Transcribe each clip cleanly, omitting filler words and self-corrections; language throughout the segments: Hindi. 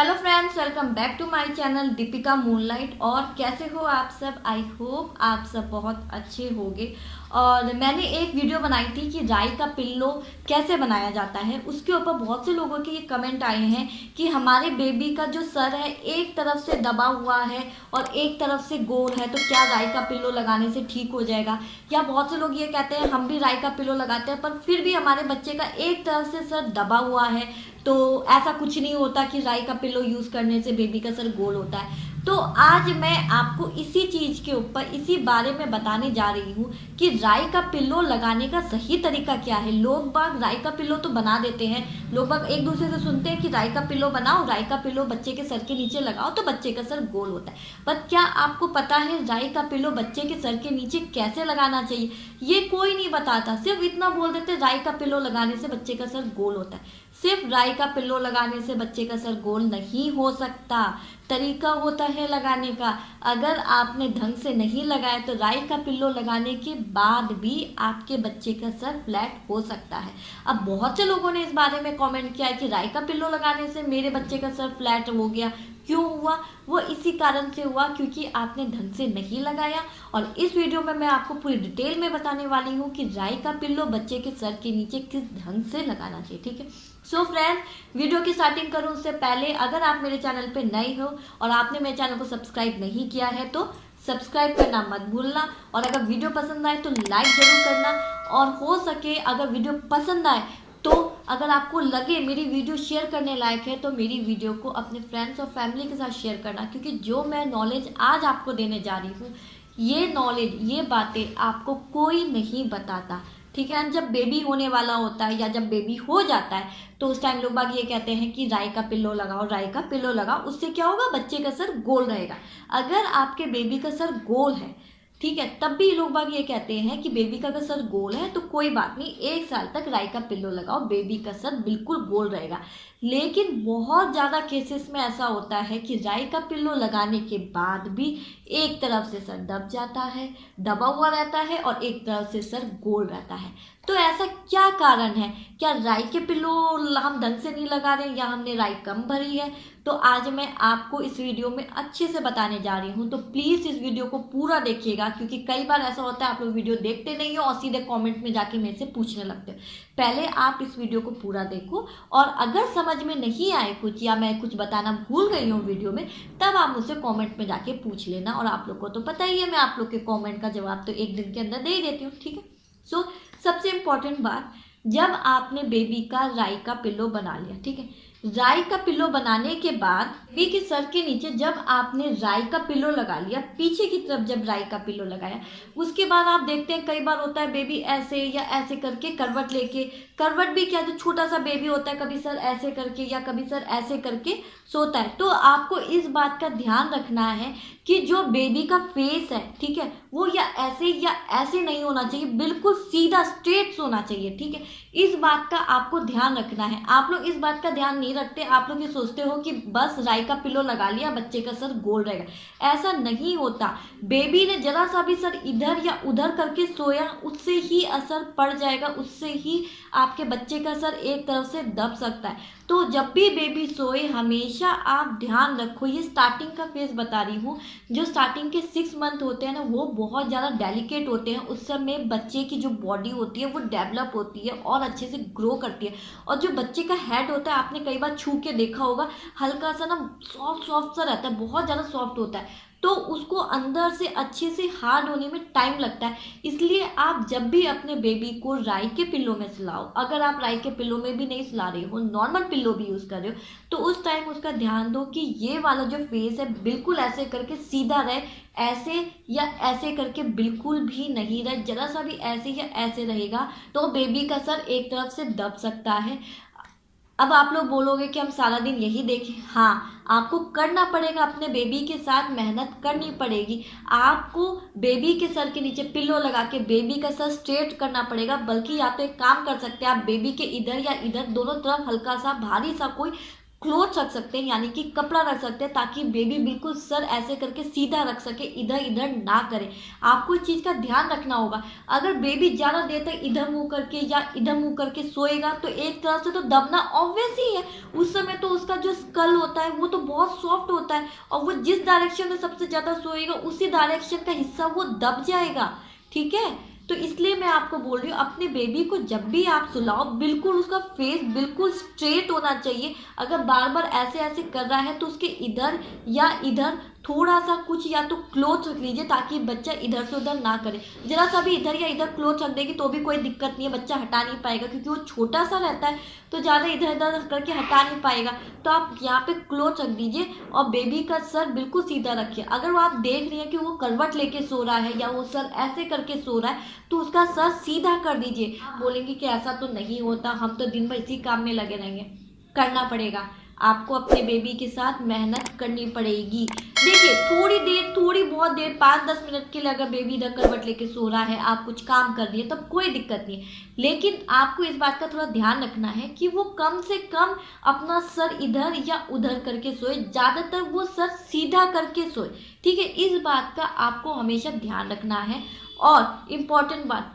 Hello friends, welcome back to my channel Deepika moonlight. और कैसे हो आप सब? आई होप आप सब बहुत अच्छे होंगे। और मैंने एक वीडियो बनाई थी कि राई का पिल्लो कैसे बनाया जाता है। उसके ऊपर बहुत से लोगों के ये कमेंट आए हैं कि हमारे बेबी का जो सर है एक तरफ से दबा हुआ है और एक तरफ से गोल है, तो क्या राई का पिल्लो लगाने से ठीक हो जाएगा? या बहुत से लोग ये कहते हैं हम भी राई का पिल्लो लगाते हैं पर फिर भी हमारे बच्चे का एक तरफ से सर दबा हुआ है, तो ऐसा कुछ नहीं होता कि राई का पिल्लो यूज़ करने से बेबी का सर गोल होता है। तो आज मैं आपको इसी चीज़ के ऊपर इसी बारे में बताने जा रही हूँ कि राई का पिल्लो लगाने का सही तरीका क्या है। लोग बाग राई का पिल्लो तो बना देते हैं, लोग बाग एक दूसरे से सुनते हैं कि राई का पिल्लो बनाओ, राई का पिल्लो बच्चे के सर के नीचे लगाओ तो बच्चे का सर गोल होता है। पर क्या आपको पता है राई का पिल्लो बच्चे के सर के नीचे कैसे लगाना चाहिए? ये कोई नहीं बताता, सिर्फ इतना बोल देते राई का पिल्लो लगाने से बच्चे का सर गोल होता है। सिर्फ राई का पिल्लो लगाने से बच्चे का सर गोल नहीं हो सकता, तरीका होता है लगाने का। अगर आपने ढंग से नहीं लगाया तो राई का पिल्लो लगाने के बाद भी आपके बच्चे का सर फ्लैट हो सकता है। अब बहुत से लोगों ने इस बारे में कमेंट किया है कि राई का पिल्लो लगाने से मेरे बच्चे का सर फ्लैट हो गया। क्यों हुआ? वो इसी कारण से हुआ क्योंकि आपने ढंग से नहीं लगाया। और इस वीडियो में मैं आपको पूरी डिटेल में बताने वाली हूँ कि राई का पिल्लो बच्चे के सर के नीचे किस ढंग से लगाना चाहिए। ठीक है, सो फ्रेंड, वीडियो की स्टार्टिंग करूं उससे पहले अगर आप मेरे चैनल पे नए हो और आपने मेरे चैनल को सब्सक्राइब नहीं किया है तो सब्सक्राइब करना मत भूलना। और अगर वीडियो पसंद आए तो लाइक जरूर करना। और हो सके अगर वीडियो पसंद आए तो अगर आपको लगे मेरी वीडियो शेयर करने लायक है तो मेरी वीडियो को अपने फ्रेंड्स और फैमिली के साथ शेयर करना, क्योंकि जो मैं नॉलेज आज आपको देने जा रही हूँ ये नॉलेज, ये बातें आपको कोई नहीं बताता। ठीक है, जब बेबी होने वाला होता है या जब बेबी हो जाता है तो उस टाइम लोग बाग ये कहते हैं कि राई का पिल्लो लगाओ, राई का पिल्लो लगाओ, उससे क्या होगा? बच्चे का सर गोल रहेगा। अगर आपके बेबी का सर गोल है, ठीक है, तब भी लोग बाग ये कहते हैं कि बेबी का अगर सर गोल है तो कोई बात नहीं, 1 साल तक राई का पिल्लो लगाओ, बेबी का सर बिल्कुल गोल रहेगा। लेकिन बहुत ज़्यादा केसेस में ऐसा होता है कि राई का पिल्लो लगाने के बाद भी एक तरफ से सर दब जाता है, दबा हुआ रहता है, और एक तरफ से सर गोल रहता है। तो ऐसा क्या कारण है? क्या राई के पिल्लो हम ढंग से नहीं लगा रहे या हमने राई कम भरी है? तो आज मैं आपको इस वीडियो में अच्छे से बताने जा रही हूँ, तो प्लीज़ इस वीडियो को पूरा देखिएगा, क्योंकि कई बार ऐसा होता है आप लोग वीडियो देखते नहीं हो और सीधे कमेंट में जाके मेरे से पूछने लगते हो। पहले आप इस वीडियो को पूरा देखो, और अगर समझ में नहीं आए कुछ या मैं कुछ बताना भूल गई हूँ वीडियो में, तब आप मुझसे कमेंट में जाके पूछ लेना। और आप लोग को तो पता ही है मैं आप लोग के कमेंट का जवाब तो 1 दिन के अंदर दे ही देती हूँ। ठीक है, सो सबसे इम्पोर्टेंट बात, जब आपने बेबी का राई का पिल्लो बना लिया, ठीक है, राई का पिल्लो बनाने के बाद बेबी के सर के नीचे जब आपने राई का पिल्लो लगा लिया, पीछे की तरफ जब राई का पिल्लो लगाया, उसके बाद आप देखते हैं कई बार होता है बेबी ऐसे या ऐसे करके करवट लेके, करवट भी क्या, जो छोटा सा बेबी होता है कभी सर ऐसे करके या कभी सर ऐसे करके सोता है। तो आपको इस बात का ध्यान रखना है कि जो बेबी का फेस है, ठीक है, वो या ऐसे नहीं होना चाहिए, बिल्कुल सीधा स्ट्रेट सोना चाहिए। ठीक है, इस बात का आपको ध्यान रखना है। आप लोग इस बात का ध्यान नहीं रखते, आप लोग ये सोचते हो कि बस राई का पिल्लो लगा लिया बच्चे का सर गोल रहेगा। ऐसा नहीं होता। बेबी ने जरा सा भी सर इधर या उधर करके सोया, उससे ही असर पड़ जाएगा, उससे ही आपके बच्चे का सर एक तरफ से दब सकता है। तो जब भी बेबी सोए हमेशा आप ध्यान रखो, ये स्टार्टिंग का फेज बता रही हूँ, जो स्टार्टिंग के 6 मंथ होते हैं ना वो बहुत ज़्यादा डेलिकेट होते हैं। उस समय बच्चे की जो बॉडी होती है वो डेवलप होती है और अच्छे से ग्रो करती है। और जो बच्चे का हेड होता है आपने कई बार छू के देखा होगा, हल्का सा ना सॉफ्ट सॉफ्ट सा रहता है, बहुत ज़्यादा सॉफ्ट होता है, तो उसको अंदर से अच्छे से हार्ड होने में टाइम लगता है। इसलिए आप जब भी अपने बेबी को राई के पिल्लो में सुलाओ, अगर आप राई के पिल्लो में भी नहीं सुला रहे हो, नॉर्मल पिल्लो भी यूज़ कर रहे हो, तो उस टाइम उसका ध्यान दो कि ये वाला जो फेस है बिल्कुल ऐसे करके सीधा रहे, ऐसे या ऐसे करके बिल्कुल भी नहीं रहे। जरा सा भी ऐसे या ऐसे रहेगा तो बेबी का सर एक तरफ से दब सकता है। अब आप लोग बोलोगे कि हम सारा दिन यही देखें, हाँ, आपको करना पड़ेगा, अपने बेबी के साथ मेहनत करनी पड़ेगी। आपको बेबी के सर के नीचे पिल्लो लगा के बेबी का सर स्ट्रेट करना पड़ेगा। बल्कि या तो एक काम कर सकते हैं आप, बेबी के इधर या इधर दोनों तरफ हल्का सा भारी सा कोई क्लोथ रख सकते हैं, यानी कि कपड़ा रख सकते हैं, ताकि बेबी बिल्कुल सर ऐसे करके सीधा रख सके, इधर इधर ना करे। आपको इस चीज़ का ध्यान रखना होगा। अगर बेबी ज़्यादा देर तक इधर मुंह करके या इधर मुंह करके सोएगा तो एक तरह से तो दबना ऑब्वियस ही है। उस समय तो उसका जो स्कल होता है वो तो बहुत सॉफ्ट होता है, और वो जिस डायरेक्शन में सबसे ज़्यादा सोएगा उसी डायरेक्शन का हिस्सा वो दब जाएगा। ठीक है, तो इसलिए मैं आपको बोल रही हूँ, अपने बेबी को जब भी आप सुलाओ बिल्कुल उसका फेस बिल्कुल स्ट्रेट होना चाहिए। अगर बार बार ऐसे ऐसे कर रहा है तो उसके इधर या इधर थोड़ा सा कुछ या तो क्लोथ रख लीजिए, ताकि बच्चा इधर से उधर ना करे। जरा सा भी इधर या इधर क्लोथ रख देगी तो भी कोई दिक्कत नहीं है, बच्चा हटा नहीं पाएगा, क्योंकि वो छोटा सा रहता है तो ज़्यादा इधर इधर करके हटा नहीं पाएगा। तो आप यहाँ पे क्लोथ रख दीजिए और बेबी का सर बिल्कुल सीधा रखिए। अगर वो आप देख रही हैं कि वो करवट लेके सो रहा है या वो सर ऐसे करके सो रहा है तो उसका सर सीधा कर दीजिए। आप बोलेंगे कि ऐसा तो नहीं होता, हम तो दिन भर इसी काम में लगे रहेंगे। करना पड़ेगा, आपको अपने बेबी के साथ मेहनत करनी पड़ेगी। देखिए थोड़ी देर, थोड़ी बहुत देर, 5-10 मिनट के लिए अगर बेबी इधर करवट लेके सो रहा है, आप कुछ काम कर रही है तब कोई दिक्कत नहीं है। लेकिन आपको इस बात का थोड़ा ध्यान रखना है कि वो कम से कम अपना सर इधर या उधर करके सोए, ज़्यादातर वो सर सीधा करके सोए। ठीक है, इस बात का आपको हमेशा ध्यान रखना है। और इम्पॉर्टेंट बात,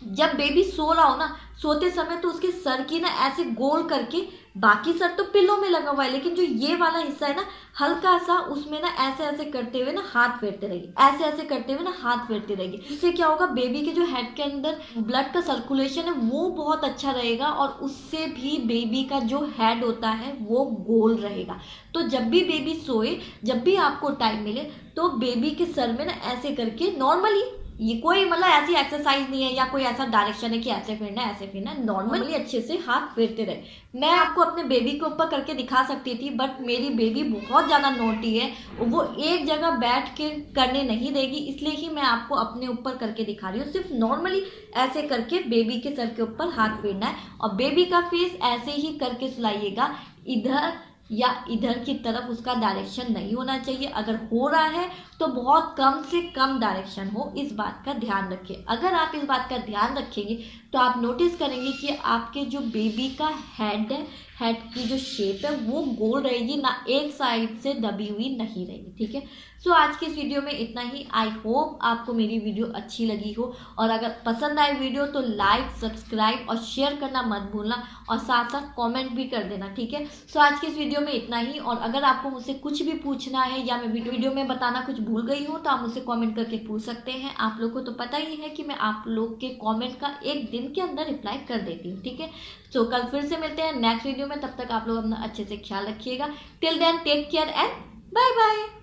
जब बेबी सो रहा हो ना, सोते समय तो उसके सर की ना ऐसे गोल करके, बाकी सर तो पिल्लों में लगा हुआ है, लेकिन जो ये वाला हिस्सा है ना हल्का सा, उसमें ना ऐसे ऐसे करते हुए ना हाथ फेरते रहिए, ऐसे ऐसे करते हुए ना हाथ फेरते रहिए। इससे क्या होगा, बेबी के जो हेड के अंदर ब्लड का सर्कुलेशन है वो बहुत अच्छा रहेगा, और उससे भी बेबी का जो हेड होता है वो गोल रहेगा। तो जब भी बेबी सोए, जब भी आपको टाइम मिले, तो बेबी के सर में ना ऐसे करके नॉर्मली, ये कोई मतलब ऐसी एक्सरसाइज नहीं है या कोई ऐसा डायरेक्शन है कि ऐसे फिरना है ऐसे फिरना है, नॉर्मली अच्छे से हाथ फेरते रहे। मैं आपको अपने बेबी के ऊपर करके दिखा सकती थी, बट मेरी बेबी बहुत ज़्यादा नोटी है, वो एक जगह बैठ के करने नहीं देगी, इसलिए ही मैं आपको अपने ऊपर करके दिखा रही हूँ। सिर्फ नॉर्मली ऐसे करके बेबी के सर के ऊपर हाथ फेरना है, और बेबी का फेस ऐसे ही करके सुलाइएगा, इधर या इधर की तरफ उसका डायरेक्शन नहीं होना चाहिए। अगर हो रहा है तो बहुत कम से कम डायरेक्शन हो, इस बात का ध्यान रखिए। अगर आप इस बात का ध्यान रखेंगे तो आप नोटिस करेंगे कि आपके जो बेबी का हेड है, हेड की जो शेप है वो गोल रहेगी, ना एक साइड से दबी हुई नहीं रहेगी। ठीक है, सो आज की इस वीडियो में इतना ही। आई होप आपको मेरी वीडियो अच्छी लगी हो, और अगर पसंद आए वीडियो तो लाइक, सब्सक्राइब और शेयर करना मत भूलना, और साथ साथ कमेंट भी कर देना। ठीक है, सो आज की इस वीडियो में इतना ही। और अगर आपको मुझसे कुछ भी पूछना है या मैं वीडियो में बताना कुछ भूल गई हूँ तो आप मुझसे कमेंट करके पूछ सकते हैं। आप लोग को तो पता ही है कि मैं आप लोग के कमेंट का एक दिन के अंदर रिप्लाई कर देती हूँ। ठीक है, सो कल फिर से मिलते हैं नेक्स्ट वीडियो में, तब तक आप लोग अपना अच्छे से ख्याल रखिएगा। Till then take care and bye bye.